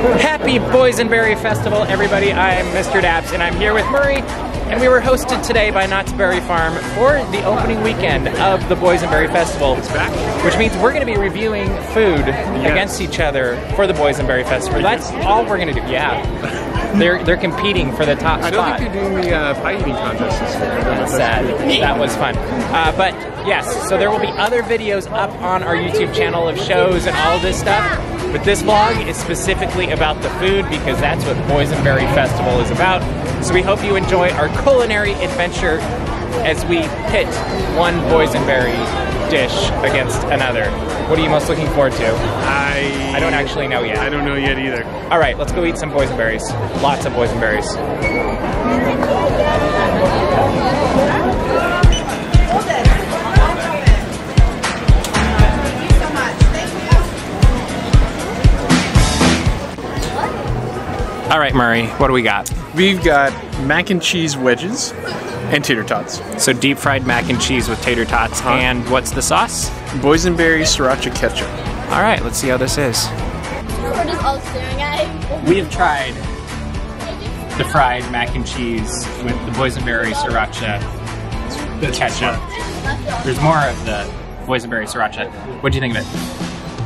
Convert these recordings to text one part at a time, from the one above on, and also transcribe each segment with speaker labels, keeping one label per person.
Speaker 1: Happy Boysenberry Festival, everybody. I'm Mr. DAPS, and I'm here with Murray, and we were hosted today by Knott's Berry Farm for the opening weekend of the Boysenberry Festival. It's back. Which means we're going to be reviewing food against each other for the Boysenberry Festival. That's all we're going to do. Yeah. They're competing for the top spot.
Speaker 2: I don't think they're doing the pie eating contest this year.
Speaker 1: That's sad. That was fun. But yes, so there will be other videos up on our YouTube channel of shows and all this stuff. But this vlog is specifically about the food because that's what Boysenberry Festival is about. So we hope you enjoy our culinary adventure as we pit one Boysenberry dish against another. What are you most looking forward to? I don't actually know yet.
Speaker 2: I don't know yet either.
Speaker 1: All right, let's go eat some boysenberries. Lots of boysenberries. All right, Murray, what do we got?
Speaker 2: We've got mac and cheese wedges and tater tots.
Speaker 1: So deep fried mac and cheese with tater tots. And what's the sauce?
Speaker 2: Boysenberry sriracha ketchup.
Speaker 1: All right, let's see how this is.
Speaker 3: We're just all staring at him.
Speaker 1: We have tried the fried mac and cheese with the Boysenberry sriracha ketchup. There's more of the Boysenberry sriracha. What do you think of it?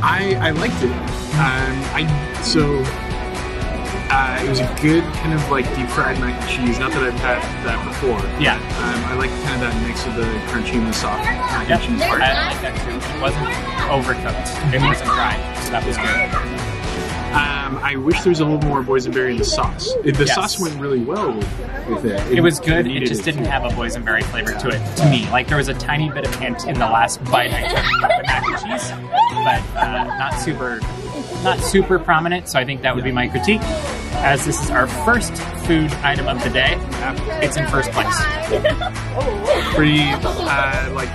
Speaker 2: I liked it. It was a good kind of like deep fried mac and cheese. Not that I've had that before.
Speaker 1: Yeah.
Speaker 2: I like kind of that mix of the crunchy and the soft mac and cheese part.
Speaker 1: I like that too. It wasn't overcooked. It wasn't fried, so that was good.
Speaker 2: I wish there was a little more boysenberry in the sauce. The sauce went really well with it.
Speaker 1: It was good. It just didn't have a boysenberry flavor to it, to me. Like there was a tiny bit of hint in the last bite I took of the mac and cheese, but not super prominent. So I think that would be my critique. As this is our first food item of the day, it's in first place.
Speaker 2: Pretty like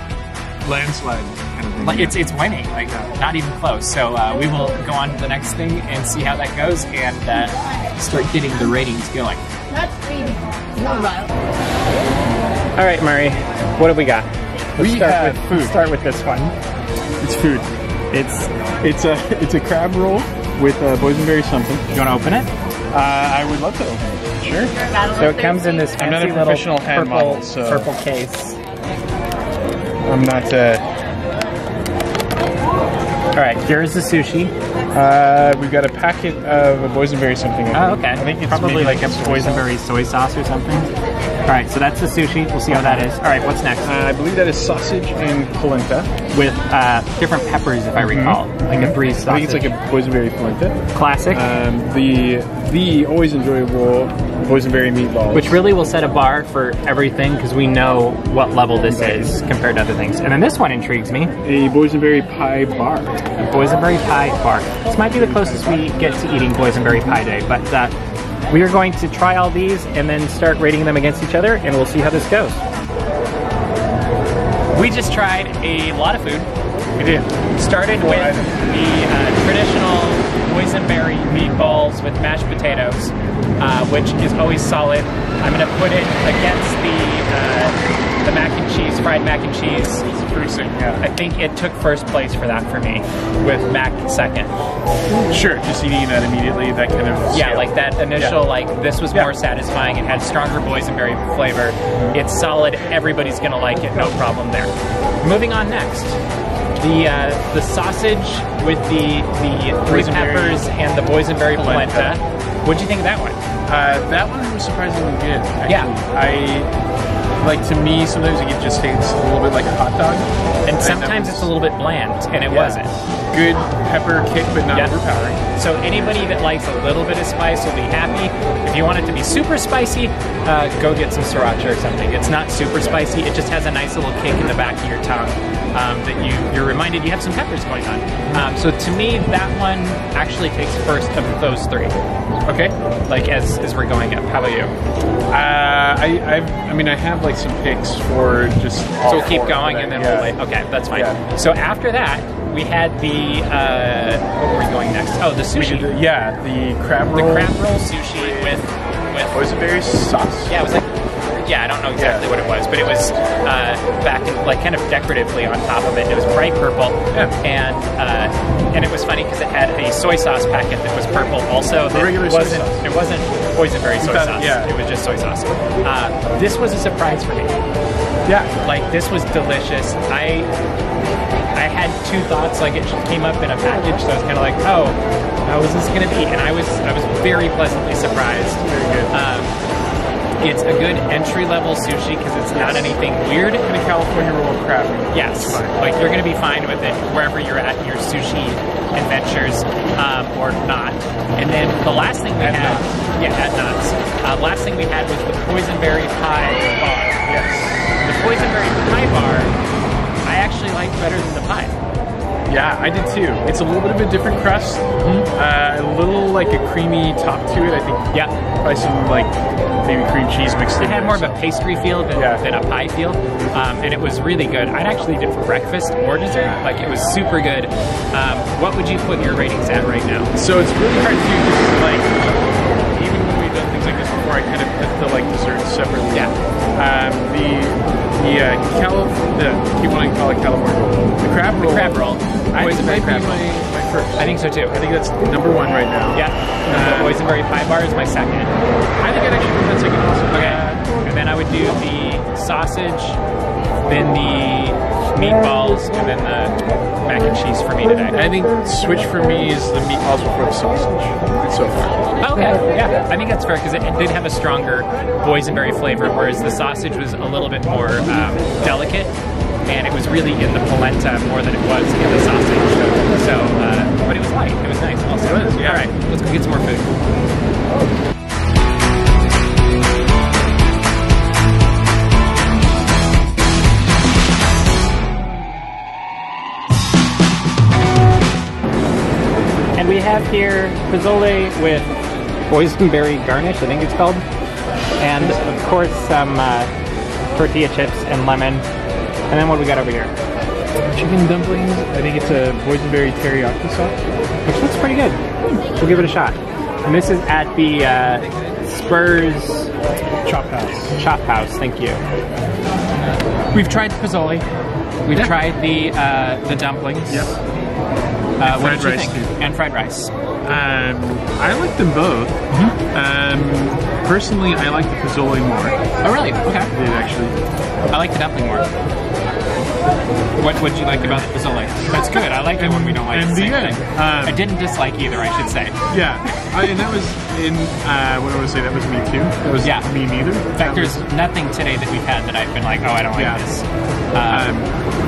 Speaker 2: landslide kind of thing.
Speaker 1: Like it's winning, like not even close. So we will go on to the next thing and see how that goes and start getting the ratings going. All right, Murray, what have we got?
Speaker 2: Let's start with this one. It's food. It's a crab roll with boysenberry something.
Speaker 1: You want to open it?
Speaker 2: I would love to open it. Sure.
Speaker 1: So it comes in this fancy little purple case.
Speaker 2: I'm not.
Speaker 1: All right, here's the sushi.
Speaker 2: We've got a packet of a boysenberry something.
Speaker 1: Oh, okay.
Speaker 2: I think it's
Speaker 1: probably like a boysenberry soy sauce or something. All right, so that's the sushi. We'll see how that is. All right, what's next?
Speaker 2: I believe that is sausage and polenta
Speaker 1: with different peppers, if I recall, like a brie sausage.
Speaker 2: I think it's like a boysenberry polenta.
Speaker 1: Classic.
Speaker 2: The always enjoyable boysenberry meatballs,
Speaker 1: which really will set a bar for everything because we know what level this is compared to other things. And then this one intrigues me.
Speaker 2: A boysenberry pie bar.
Speaker 1: A boysenberry pie bar. This might be the closest we get to eating boysenberry pie day, but we are going to try all these and then start rating them against each other, and we'll see how this goes. We just tried a lot of food.
Speaker 2: We did.
Speaker 1: Started with the traditional boysenberry meatballs with mashed potatoes, which is always solid. I'm going to put it against the mac and cheese, fried mac and cheese.
Speaker 2: It's interesting, yeah.
Speaker 1: I think it took first place for that for me, with mac second.
Speaker 2: Sure, just eating that immediately, that kind of
Speaker 1: scale. Like that initial, like this was more satisfying. It had stronger boysenberry flavor. It's solid. Everybody's going to like it. No problem there. Moving on next. The sausage with the three peppers and the boysenberry polenta. What'd you think of that one?
Speaker 2: That one was surprisingly good, actually.
Speaker 1: Yeah.
Speaker 2: To me, sometimes it just tastes a little bit like a hot dog.
Speaker 1: And sometimes it's a little bit bland, and it wasn't.
Speaker 2: Good pepper kick, but not overpowering.
Speaker 1: So anybody that likes a little bit of spice will be happy. If you want it to be super spicy, go get some sriracha or something. It's not super spicy, it just has a nice little kick in the back of your tongue that you're reminded you have some peppers going on. So to me, that one actually takes first of those three.
Speaker 2: Okay.
Speaker 1: Like as we're going up. How about you?
Speaker 2: I have like some picks for just all
Speaker 1: so we'll keep going and then we'll like, okay, that's fine. Yeah. So after that, we had the what were we going next? Oh, the sushi.
Speaker 2: The crab roll.
Speaker 1: The crab roll sushi with
Speaker 2: boysenberry sauce.
Speaker 1: Yeah, it was like Yeah, I don't know exactly what it was, but it was back in, like, kind of decoratively on top of it. It was bright purple, and it was funny because it had a soy sauce packet that was purple also.
Speaker 2: The regular soy sauce.
Speaker 1: It wasn't Boysenberry soy sauce.
Speaker 2: Yeah.
Speaker 1: It was just soy sauce. This was a surprise for me.
Speaker 2: Yeah.
Speaker 1: Like, this was delicious. I had two thoughts. Like, it came up in a package, so I was kind of like, oh, how is this going to be? And I was very pleasantly surprised.
Speaker 2: Very good.
Speaker 1: It's a good entry-level sushi because it's not anything weird.
Speaker 2: And a California roll of crab.
Speaker 1: Yes, like you're going to be fine with it wherever you're at in your sushi adventures, or not. And then the last thing we had, at Knott's. Last thing we had was the Boysenberry Pie Bar.
Speaker 2: Yes.
Speaker 1: The Boysenberry Pie Bar, I actually liked better than the pie.
Speaker 2: Yeah, I did too. It's a little bit of a different crust, a little like a creamy top to it. I think.
Speaker 1: Yeah.
Speaker 2: Probably some like maybe cream cheese mixed in.
Speaker 1: It had more of a pastry feel than a pie feel, and it was really good. I'd actually eat it for breakfast or dessert. Like, it was super good. What would you put your ratings at right now?
Speaker 2: So it's really hard to do because, like, even when we've done things like this before, I kind of put the like desserts separately.
Speaker 1: Yeah.
Speaker 2: You want to call it California roll? The crab roll.
Speaker 1: The crab roll.
Speaker 2: I think
Speaker 1: Boysenberry
Speaker 2: might be
Speaker 1: crab roll.
Speaker 2: my first.
Speaker 1: I think so too.
Speaker 2: I think that's number one right now.
Speaker 1: Yeah. The Boysenberry Pie Bar is my second.
Speaker 2: I think I'd actually put that second also.
Speaker 1: Okay. And then I would do the sausage, then the meatballs, and then the mac and cheese for me today.
Speaker 2: I think switch for me is the meatballs before the sausage so far.
Speaker 1: Okay, yeah, I think that's fair because it did have a stronger boysenberry flavor, whereas the sausage was a little bit more delicate, and it was really in the polenta more than it was in the sausage. So, but it was light. It was nice also.
Speaker 2: It was, yeah.
Speaker 1: All right, let's go get some more food. And we have here pozole with boysenberry garnish, I think it's called. And of course some tortilla chips and lemon. And then what do we got over here?
Speaker 2: Chicken dumplings. I think it's a boysenberry teriyaki sauce.
Speaker 1: Which looks pretty good. We'll give it a shot. And this is at the Spurs
Speaker 2: Chop House.
Speaker 1: Chop House, thank you. We've tried pozole. We've tried the dumplings.
Speaker 2: Yep.
Speaker 1: What did you
Speaker 2: rice
Speaker 1: think?
Speaker 2: too.
Speaker 1: And fried rice.
Speaker 2: I like them both. Personally, I like the pozole more.
Speaker 1: Oh, really? Okay.
Speaker 2: I did actually.
Speaker 1: I like the dumpling more. What did you like about the pozole? That's good. I like it when we don't like the same thing. I didn't dislike either, I should say.
Speaker 2: Yeah. And that was in, what do I want to say, that was me too. That was me neither.
Speaker 1: In fact, there's nothing today that we've had that I've been like, oh, I don't like this.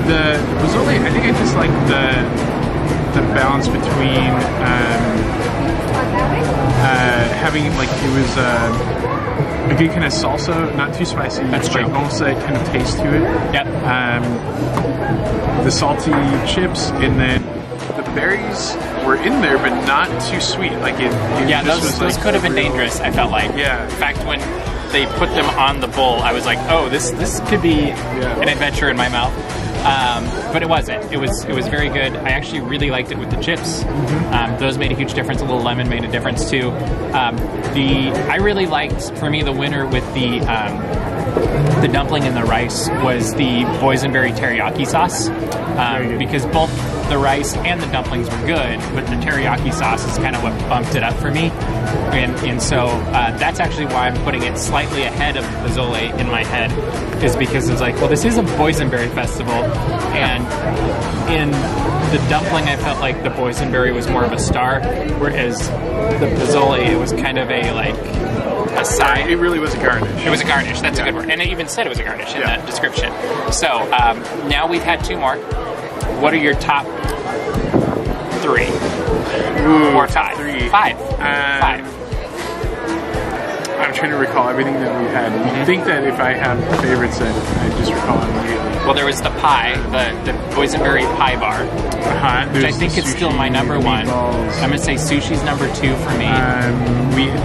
Speaker 2: The pozole, I think I just like the balance between having, like, it was a good kind of salsa, not too spicy.
Speaker 1: That's true.
Speaker 2: Like, almost that kind of taste to it.
Speaker 1: Yep.
Speaker 2: The salty chips, and then the berries were in there, but not too sweet. Like
Speaker 1: those could have been dangerous, I felt like.
Speaker 2: Yeah.
Speaker 1: In fact, when they put them on the bowl, I was like, oh, this could be an adventure in my mouth. But it wasn't. It was very good. I actually really liked it with the chips. Those made a huge difference. A little lemon made a difference too. I really liked, for me, the winner with the dumpling and the rice was the Boysenberry teriyaki sauce, because both the rice and the dumplings were good, but the teriyaki sauce is kind of what bumped it up for me, and so that's actually why I'm putting it slightly ahead of pozole in my head, is because it's like, well, this is a Boysenberry festival, and in the dumpling I felt like the Boysenberry was more of a star, whereas the pozole, it was kind of a side.
Speaker 2: It really was a garnish.
Speaker 1: It was a garnish, that's a good word. And it even said it was a garnish in that description. So, now we've had two more. What are your top three? Or five? Five. Five.
Speaker 2: I'm trying to recall everything that we had. I think that if I have favorites, that I just recall immediately.
Speaker 1: Well, there was the pie, the Boysenberry Pie Bar, which I think it's still my number one.
Speaker 2: Meatballs.
Speaker 1: I'm going to say sushi's number two for me.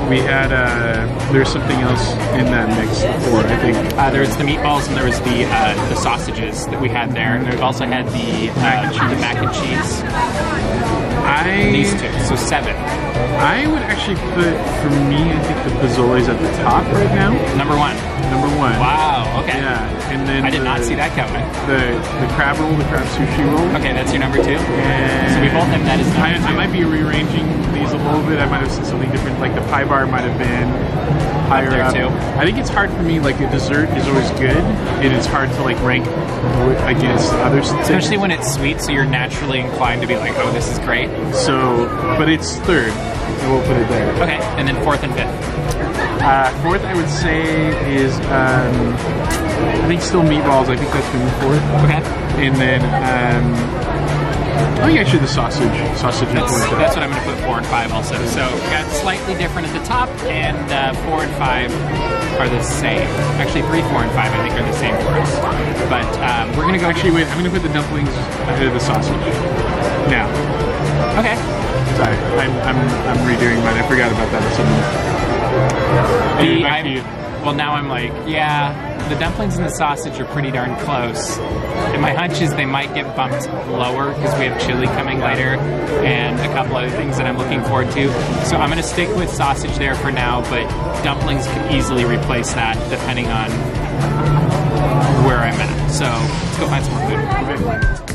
Speaker 2: We had, there's something else in that mix before, I think.
Speaker 1: There was the meatballs and there was the sausages that we had there. And we've also had the mac and cheese. These two, so 7.
Speaker 2: I would actually put, for me, I think the pozzole's at the top right now.
Speaker 1: Number 1.
Speaker 2: number 1.
Speaker 1: Wow. Okay.
Speaker 2: Yeah, and then
Speaker 1: I did not see that coming.
Speaker 2: The crab roll, the crab sushi roll.
Speaker 1: Okay, that's your number 2.
Speaker 2: And
Speaker 1: so we both have that as number 2.
Speaker 2: I might be rearranging these a little bit. I might have said something different. Like the pie bar might have been higher up.
Speaker 1: Too.
Speaker 2: I think it's hard for me. Like a dessert is always good, and it's hard to like rank against others.
Speaker 1: Especially when it's sweet, so you're naturally inclined to be like, oh, this is great.
Speaker 2: So, but it's 3rd. And we'll put it there.
Speaker 1: Okay, and then 4th and 5th.
Speaker 2: 4th, I would say, is I think still meatballs. I think that's going to be 4th.
Speaker 1: Okay.
Speaker 2: And then I think actually the sausage. Sausage.
Speaker 1: That's what I'm going to put 4 and 5 also. So we got slightly different at the top, and 4 and 5 are the same. Actually, 3, 4, and 5 I think are the same for us. But we're going to go.
Speaker 2: Actually, wait. I'm going to put the dumplings ahead of the sausage. Now.
Speaker 1: Okay.
Speaker 2: Sorry, I'm redoing mine. I forgot about that.
Speaker 1: Well, now I'm like, yeah, the dumplings and the sausage are pretty darn close. And my hunch is they might get bumped lower because we have chili coming later and a couple other things that I'm looking forward to. So I'm going to stick with sausage there for now, but dumplings could easily replace that depending on where I'm at. So let's go find some more food.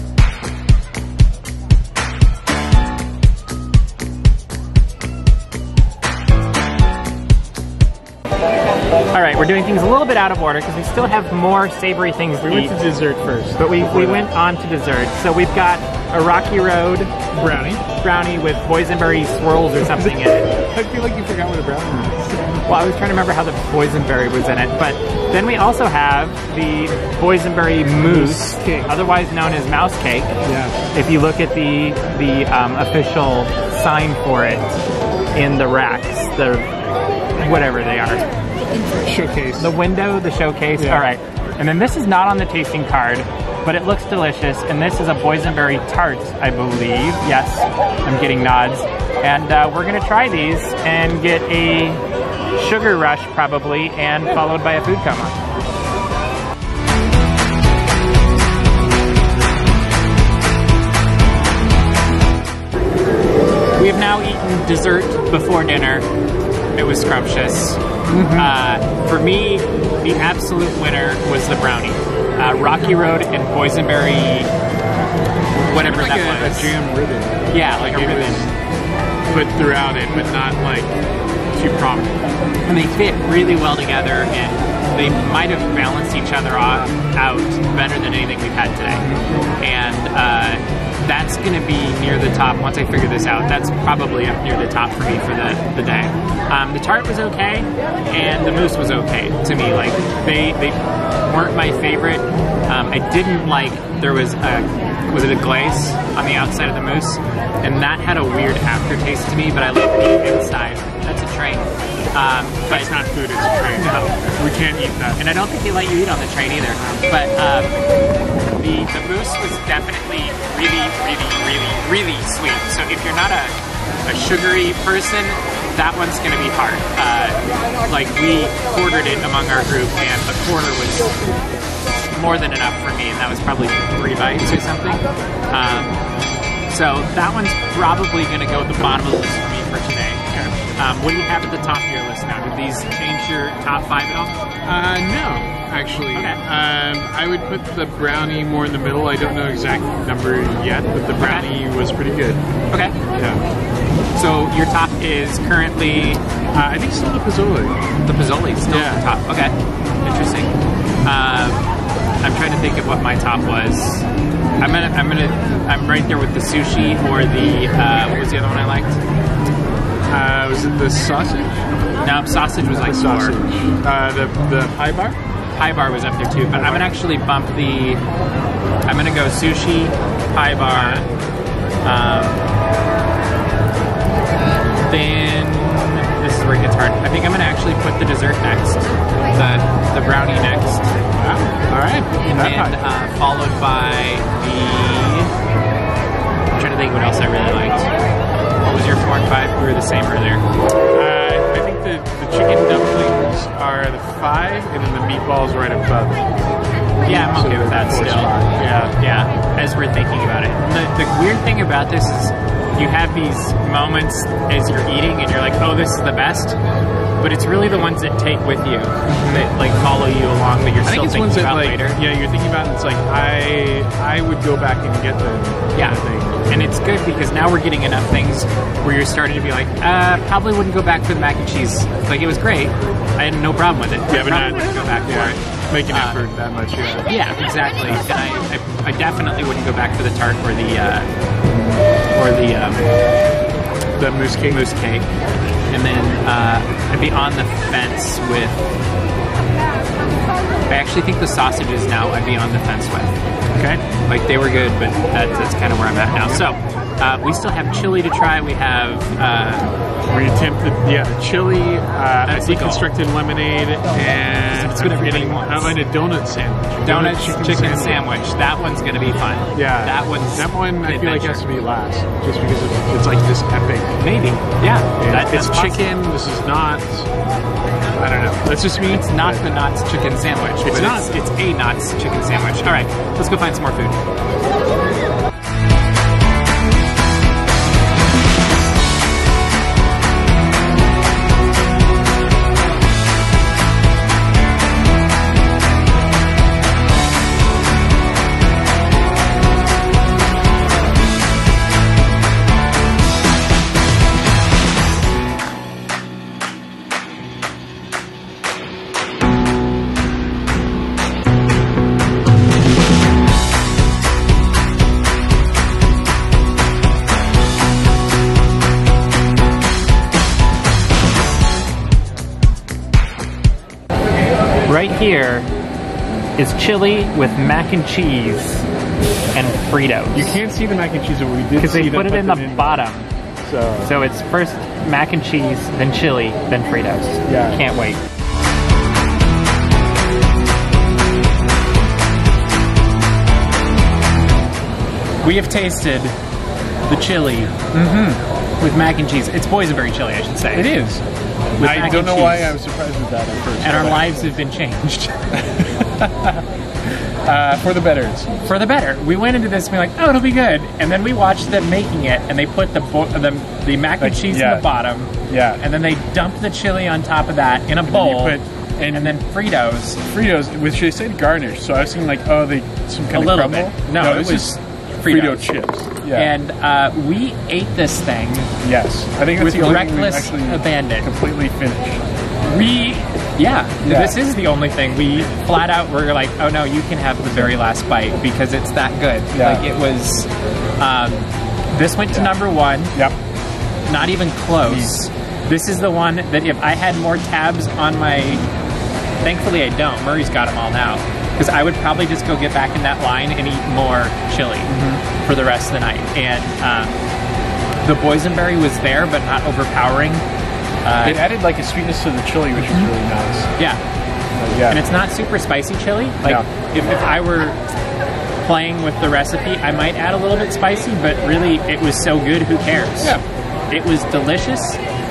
Speaker 1: All right, we're doing things a little bit out of order because we still have more savory things to eat.
Speaker 2: We went to dessert first.
Speaker 1: But we went on to dessert. So we've got a Rocky Road brownie with boysenberry swirls or something in it.
Speaker 2: I feel like you forgot what a brownie is.
Speaker 1: Well, I was trying to remember how the boysenberry was in it. But then we also have the boysenberry mousse
Speaker 2: cake,
Speaker 1: otherwise known as mouse cake.
Speaker 2: Yeah.
Speaker 1: If you look at the official sign for it in the racks, the whatever they are.
Speaker 2: Showcase.
Speaker 1: The window, the showcase.
Speaker 2: Yeah.
Speaker 1: All right. And then this is not on the tasting card, but it looks delicious. And this is a Boysenberry Tart, I believe. Yes, I'm getting nods. And we're going to try these and get a sugar rush probably, and followed by a food coma. We have now eaten dessert before dinner. It was scrumptious. For me, the absolute winner was the brownie. Rocky Road and Boysenberry, whatever
Speaker 2: like
Speaker 1: that
Speaker 2: a
Speaker 1: was.
Speaker 2: A jam ribbon.
Speaker 1: Yeah, like a ribbon.
Speaker 2: Put throughout it, but not like too prominent.
Speaker 1: And they fit really well together, and they might have balanced each other out better than anything we've had today. And that's going to be near the top once I figure this out. That's probably up near the top for me for the day. The tart was okay, and the mousse was okay to me. Like they weren't my favorite. I didn't like, there was it a glaze on the outside of the mousse, and that had a weird aftertaste to me, but I like the inside. That's a train. But
Speaker 2: it's not food, it's a train.
Speaker 1: No.
Speaker 2: We can't eat that.
Speaker 1: And I don't think they let you eat on the train either. But the mousse was definitely really, really, really, really sweet. So if you're not a sugary person, that one's going to be hard. Like we quartered it among our group, and a quarter was more than enough for me, and that was probably 3 bites or something. So that one's probably going to go at the bottom of the list for me for today. What do you have at the top of your list now? Did these change your top 5 at all?
Speaker 2: No, actually.
Speaker 1: Okay.
Speaker 2: I would put the brownie more in the middle. I don't know exact number yet, but the brownie was pretty good.
Speaker 1: Okay.
Speaker 2: Yeah.
Speaker 1: So your top is currently,
Speaker 2: I think still the Pozzoli.
Speaker 1: The Pozzoli is still at the top. Okay. Interesting. I'm trying to think of what my top was. I'm right there with the sushi or the what was the other one I liked?
Speaker 2: Was it the sausage?
Speaker 1: No, sausage was like
Speaker 2: the sausage. The pie bar?
Speaker 1: Pie bar was up there too, but I'm gonna actually bump the. I'm gonna go sushi, pie bar. Then this is where it gets hard. I think I'm gonna actually put the dessert next, the brownie next.
Speaker 2: All right,
Speaker 1: and then followed by the. I'm trying to think what else I really liked. What was your 4 and 5? We were the same earlier.
Speaker 2: I think the chicken dumplings are the 5, and then the meatballs right above.
Speaker 1: Yeah, I'm okay with that still.
Speaker 2: Yeah.
Speaker 1: Yeah. As just we're thinking about it. The weird thing about this is you have these moments as you're eating and you're like, oh, this is the best. But it's really the ones that take with you, that like follow you along, that you're still thinking about later.
Speaker 2: Yeah, you're thinking about it, it's like, I would go back and get them.
Speaker 1: Yeah, and it's good because now we're getting enough things where you're starting to be like, probably wouldn't go back for the mac and cheese. Like, it was great. I had no problem with it.
Speaker 2: Yeah, but
Speaker 1: I wouldn't go back for it.
Speaker 2: Make an effort that much, yeah.
Speaker 1: Yeah, exactly. And I definitely wouldn't go back for the tart or the mousse cake. Mousse cake. And then I'd be on the fence with. I actually think the sausages now I'd be on the fence with. Okay, like they were good, but that's kind of where I'm at now. So we still have chili to try. We have.
Speaker 2: We attempted, the chili, a deconstructed lemonade, and
Speaker 1: it's gonna be
Speaker 2: how about a donut sandwich?
Speaker 1: Donut chicken sandwich. That one's gonna be fun.
Speaker 2: Yeah,
Speaker 1: that one
Speaker 2: I feel like has to be last, just because it's like this epic.
Speaker 1: Maybe, yeah.
Speaker 2: It's chicken. This is not. I don't know. Let's just be.
Speaker 1: It's not the Knott's chicken sandwich.
Speaker 2: It's not.
Speaker 1: It's a Knott's chicken sandwich. All right, let's go find some more food. Right here is chili with mac and cheese and Fritos.
Speaker 2: You can't see the mac and cheese, but we did
Speaker 1: because they put it in the bottom.
Speaker 2: So
Speaker 1: it's first mac and cheese, then chili, then Fritos.
Speaker 2: Yeah.
Speaker 1: Can't wait. We have tasted the chili with mac and cheese. It's boysenberry chili, I should say.
Speaker 2: It is. I don't know why I was surprised with that at first.
Speaker 1: And our lives have been changed.
Speaker 2: For the better.
Speaker 1: For the better. We went into this being like, oh, it'll be good. And then we watched them making it, and they put the mac and cheese in the bottom.
Speaker 2: Yeah.
Speaker 1: And then they dumped the chili on top of that in a bowl. And then Fritos.
Speaker 2: Fritos, which they said garnish. So I was thinking like, oh, some kind of crumble.
Speaker 1: Bit. No, it was
Speaker 2: Frito chips. Yeah.
Speaker 1: And we ate this thing.
Speaker 2: Yes, I think that's
Speaker 1: with
Speaker 2: the only
Speaker 1: reckless
Speaker 2: thing we
Speaker 1: abandon.
Speaker 2: Completely finished.
Speaker 1: This is the only thing we flat out were like, oh no, you can have the very last bite because it's that good.
Speaker 2: Yeah.
Speaker 1: Like it was. This went to number one.
Speaker 2: Yep.
Speaker 1: Not even close. This is the one that if I had more tabs on my. Thankfully, I don't. Murray's got them all now. Because I would probably just go get back in that line and eat more chili for the rest of the night. And the boysenberry was there, but not overpowering.
Speaker 2: It added like a sweetness to the chili, which was really nice.
Speaker 1: Yeah. And it's not super spicy chili. Like if I were playing with the recipe, I might add a little bit spicy, but really it was so good, who cares?
Speaker 2: Yeah.
Speaker 1: It was delicious.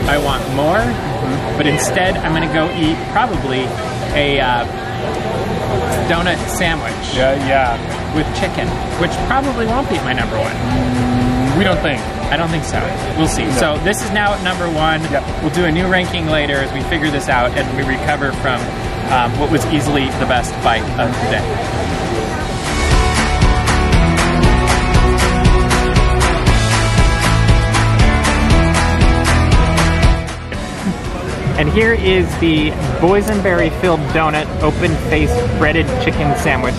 Speaker 1: I want more, but instead I'm going to go eat probably a donut sandwich.
Speaker 2: Yeah.
Speaker 1: With chicken, which probably won't be my number one.
Speaker 2: We don't think.
Speaker 1: I don't think so. We'll see. No. So this is now at number one.
Speaker 2: Yep. We'll
Speaker 1: do a new ranking later as we figure this out and we recover from what was easily the best bite of the day. And here is the boysenberry-filled donut, open-faced breaded chicken sandwich,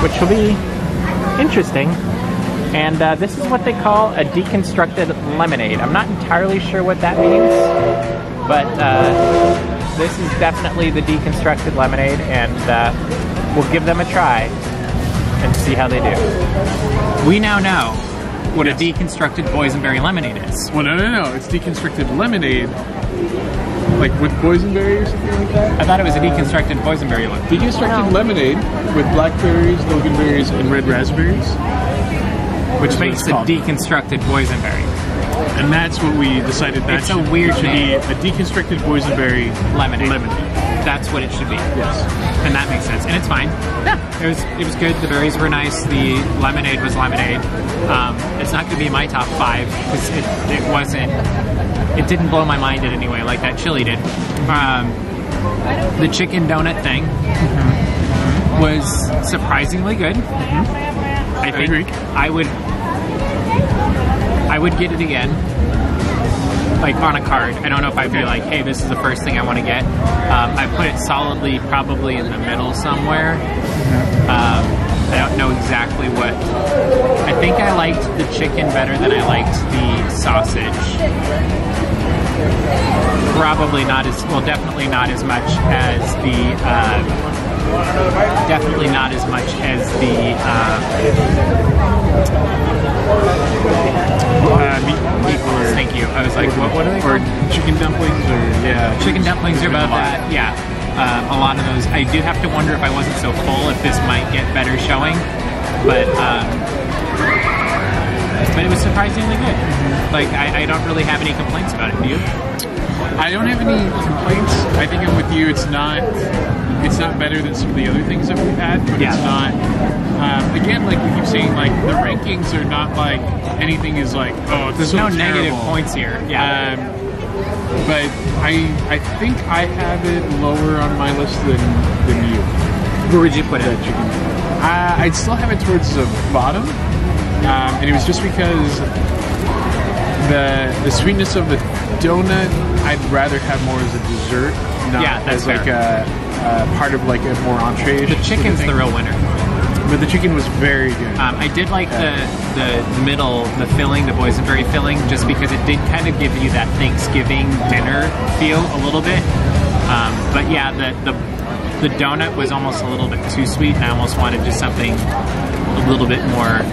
Speaker 1: which will be interesting. And this is what they call a deconstructed lemonade. I'm not entirely sure what that means, but this is definitely the deconstructed lemonade, and we'll give them a try and see how they do. We now know what a deconstructed boysenberry lemonade is.
Speaker 2: Well, no. It's deconstructed lemonade. Like with boysenberry or something like that?
Speaker 1: I thought it was a deconstructed boysenberry one.
Speaker 2: Deconstructed lemonade with blackberries, loganberries, and red raspberries.
Speaker 1: Which makes a deconstructed boysenberry.
Speaker 2: And that's what we decided that should be a deconstructed boysenberry
Speaker 1: lemonade. that's what it should be.
Speaker 2: Yes.
Speaker 1: And that makes sense. And it's fine. Yeah. It was good. The berries were nice. The lemonade was lemonade. It's not going to be my top 5 because it wasn't. It didn't blow my mind in any way like that chili did. The chicken donut thing was surprisingly good. I think I would get it again, like on a card. I don't know if I'd be like, hey, this is the first thing I want to get. I put it solidly probably in the middle somewhere. I don't know exactly what. I think I liked the chicken better than I liked the sausage. Probably not as, well, definitely not as much as the, definitely not as much as the, meatballs. Thank you. I was like, what are they called?
Speaker 2: Or chicken dumplings, or yeah.
Speaker 1: Chicken dumplings are about that, yeah. A lot of those. I do have to wonder if I wasn't so full, if this might get better showing, but it was surprisingly good. Like, I don't really have any complaints about it. Do you?
Speaker 4: I don't have any complaints. I think I'm with you. It's not better than some of the other things that we've had, but it's not. Again, like we keep saying, like the rankings are not like anything is like, oh,
Speaker 1: there's
Speaker 4: so
Speaker 1: no
Speaker 4: terrible.
Speaker 1: negative points here. Yeah.
Speaker 4: But I think I have it lower on my list than you.
Speaker 1: Where would you put it?
Speaker 4: Chicken. I'd still have it towards the bottom, and it was just because the sweetness of the donut I'd rather have more as a dessert, not as like a part of like a more entree.
Speaker 1: The chicken's the real winner.
Speaker 4: But the chicken was very good.
Speaker 1: I did like the middle, the filling, the boysenberry filling, just because it did kind of give you that Thanksgiving dinner feel a little bit. But yeah, the donut was almost a little bit too sweet, and I almost wanted just something a little bit more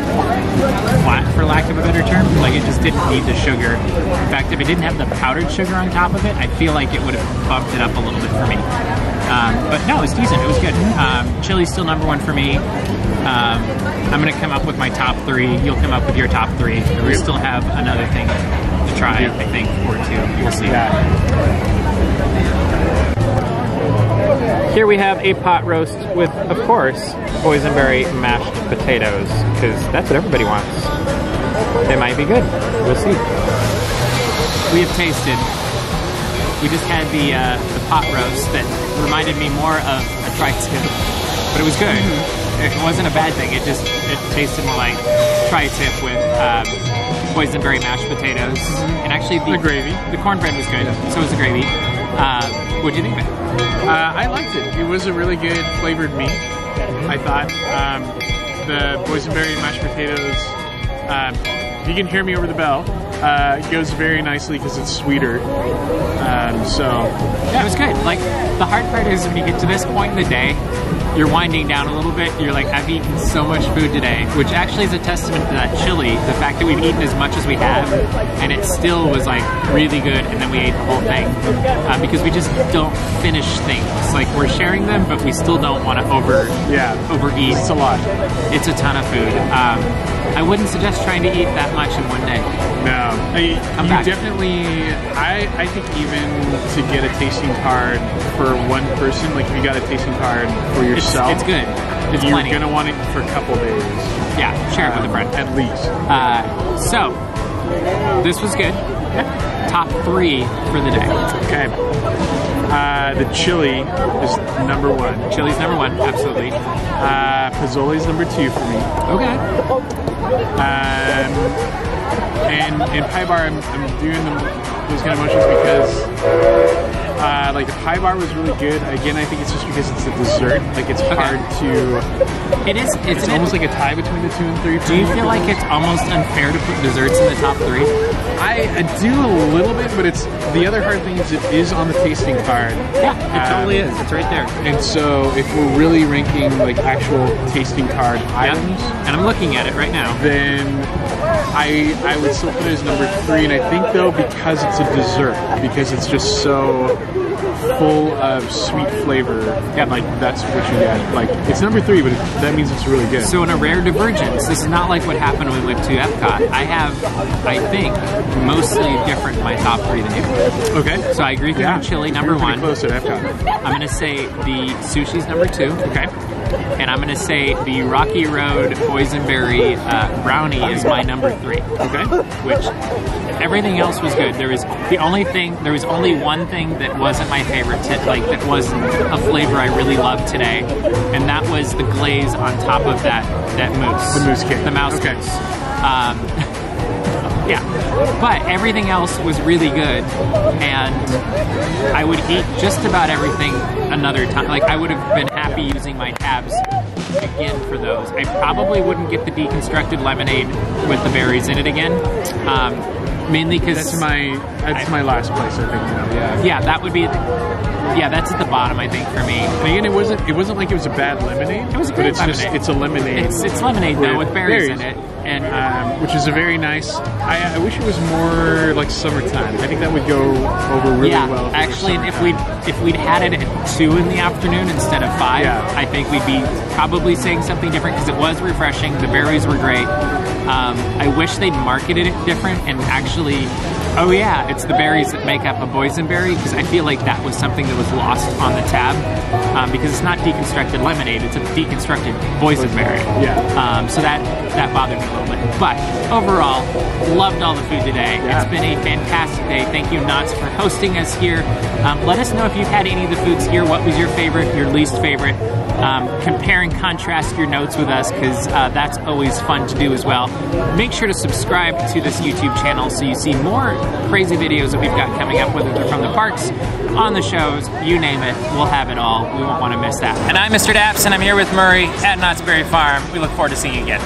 Speaker 1: flat, for lack of a better term. Like, it just didn't need the sugar. In fact, if it didn't have the powdered sugar on top of it, I feel like it would have bumped it up a little bit for me. But no, it's decent. It was good. Chili's still #1 for me. I'm going to come up with my top 3. You'll come up with your top 3. We still have another thing to try, I think, or 2. We'll see. Here we have a pot roast with, of course, boysenberry mashed potatoes, because that's what everybody wants. They might be good. We'll see. We have tasted. We just had the pot roast that reminded me more of a tri-tip, but it was good. It wasn't a bad thing. It tasted more like tri-tip with boysenberry mashed potatoes, and actually the gravy. The cornbread was good. So was the gravy. What do you think of it?
Speaker 4: I liked it. It was a really good flavored meat, I thought. The boysenberry mashed potatoes, you can hear me over the bell. It goes very nicely because it's sweeter.
Speaker 1: Yeah, it was good. Like, the hard part is when you get to this point in the day, you're winding down a little bit. You're like, I've eaten so much food today, which actually is a testament to that chili. The fact that we've eaten as much as we have, and it still was like really good, and then we ate the whole thing. Because we just don't finish things. Like, we're sharing them, but we still don't want to overeat.
Speaker 4: It's a lot.
Speaker 1: It's a ton of food. I wouldn't suggest trying to eat that much in one day.
Speaker 4: No.
Speaker 1: Come back.
Speaker 4: Definitely, I think even to get a tasting card for one person, like if you got a tasting card for yourself,
Speaker 1: it's good. It's
Speaker 4: you're
Speaker 1: plenty.
Speaker 4: going to want it for a couple days.
Speaker 1: Yeah, share it with a friend.
Speaker 4: At least.
Speaker 1: So, this was good. Top 3 for the day.
Speaker 4: Okay. The chili is #1.
Speaker 1: Chili's #1, absolutely.
Speaker 4: Pozzole's #2 for me.
Speaker 1: Okay.
Speaker 4: And pie bar, I'm doing those kind of motions because like the pie bar was really good. Again, I think it's just because it's a dessert. Like, it's hard to. It's almost like a tie between the 2 and 3.
Speaker 1: Do you feel like it's almost unfair to put desserts in the top 3?
Speaker 4: I do a little bit, but it's the other hard thing is it is on the tasting card.
Speaker 1: Yeah, it totally is. It's right there.
Speaker 4: And so if we're really ranking like actual tasting card items,
Speaker 1: and I'm looking at it right now,
Speaker 4: then I would still put it as #3. And I think though, because it's a dessert, because it's just so full of sweet flavor. Yeah, like that's what you get. Like it's number 3, but that means it's really good.
Speaker 1: So in a rare divergence, this is not like what happened when we went to Epcot. I have, I think, mostly different my top 3 than you.
Speaker 4: Okay.
Speaker 1: So I agree with you on chili, number 1.
Speaker 4: Close at Epcot.
Speaker 1: I'm gonna say the sushi's number 2.
Speaker 4: Okay.
Speaker 1: And I'm gonna say the Rocky Road Boysenberry brownie is my number 3.
Speaker 4: Okay.
Speaker 1: Which everything else was good. There was only one thing that wasn't my favorite, that wasn't a flavor I really loved today, and that was the glaze on top of that mousse.
Speaker 4: The mousse cake.
Speaker 1: The mouse
Speaker 4: okay.
Speaker 1: mousse. Yeah, but everything else was really good, and I would eat just about everything another time. Like I would have been happy using my tabs again for those. I probably wouldn't get the Deconstructed Lemonade with the berries in it again, mainly because
Speaker 4: that's my last place, I think.
Speaker 1: Yeah, that would be. Yeah, that's at the bottom, I think, for me.
Speaker 4: And again, it wasn't like it was a bad lemonade.
Speaker 1: It was a great
Speaker 4: lemonade.
Speaker 1: It's
Speaker 4: a lemonade.
Speaker 1: It's lemonade though with berries in it, and
Speaker 4: which is a very nice. I wish it was more like summertime. I think that would go over really well.
Speaker 1: Actually, if we'd had it at 2 in the afternoon instead of 5, I think we'd be probably saying something different because it was refreshing. The berries were great. I wish they'd marketed it different and actually. Oh yeah, it's the berries that make up a boysenberry, because I feel like that was something that was lost on the tab, because it's not Deconstructed Lemonade, it's a Deconstructed Boysenberry.
Speaker 4: Yeah.
Speaker 1: So that bothered me a little bit. But overall, loved all the food today.
Speaker 4: Yeah.
Speaker 1: It's been a fantastic day. Thank you, Knott, for hosting us here. Let us know if you've had any of the foods here. What was your favorite, your least favorite? Compare and contrast your notes with us, because that's always fun to do as well. Make sure to subscribe to this YouTube channel so you see more crazy videos that we've got coming up, whether they're from the parks, on the shows, you name it, we'll have it all. We won't want to miss that. And I'm Mr. DAPS, and I'm here with Murray at Knott's Berry Farm. We look forward to seeing you again.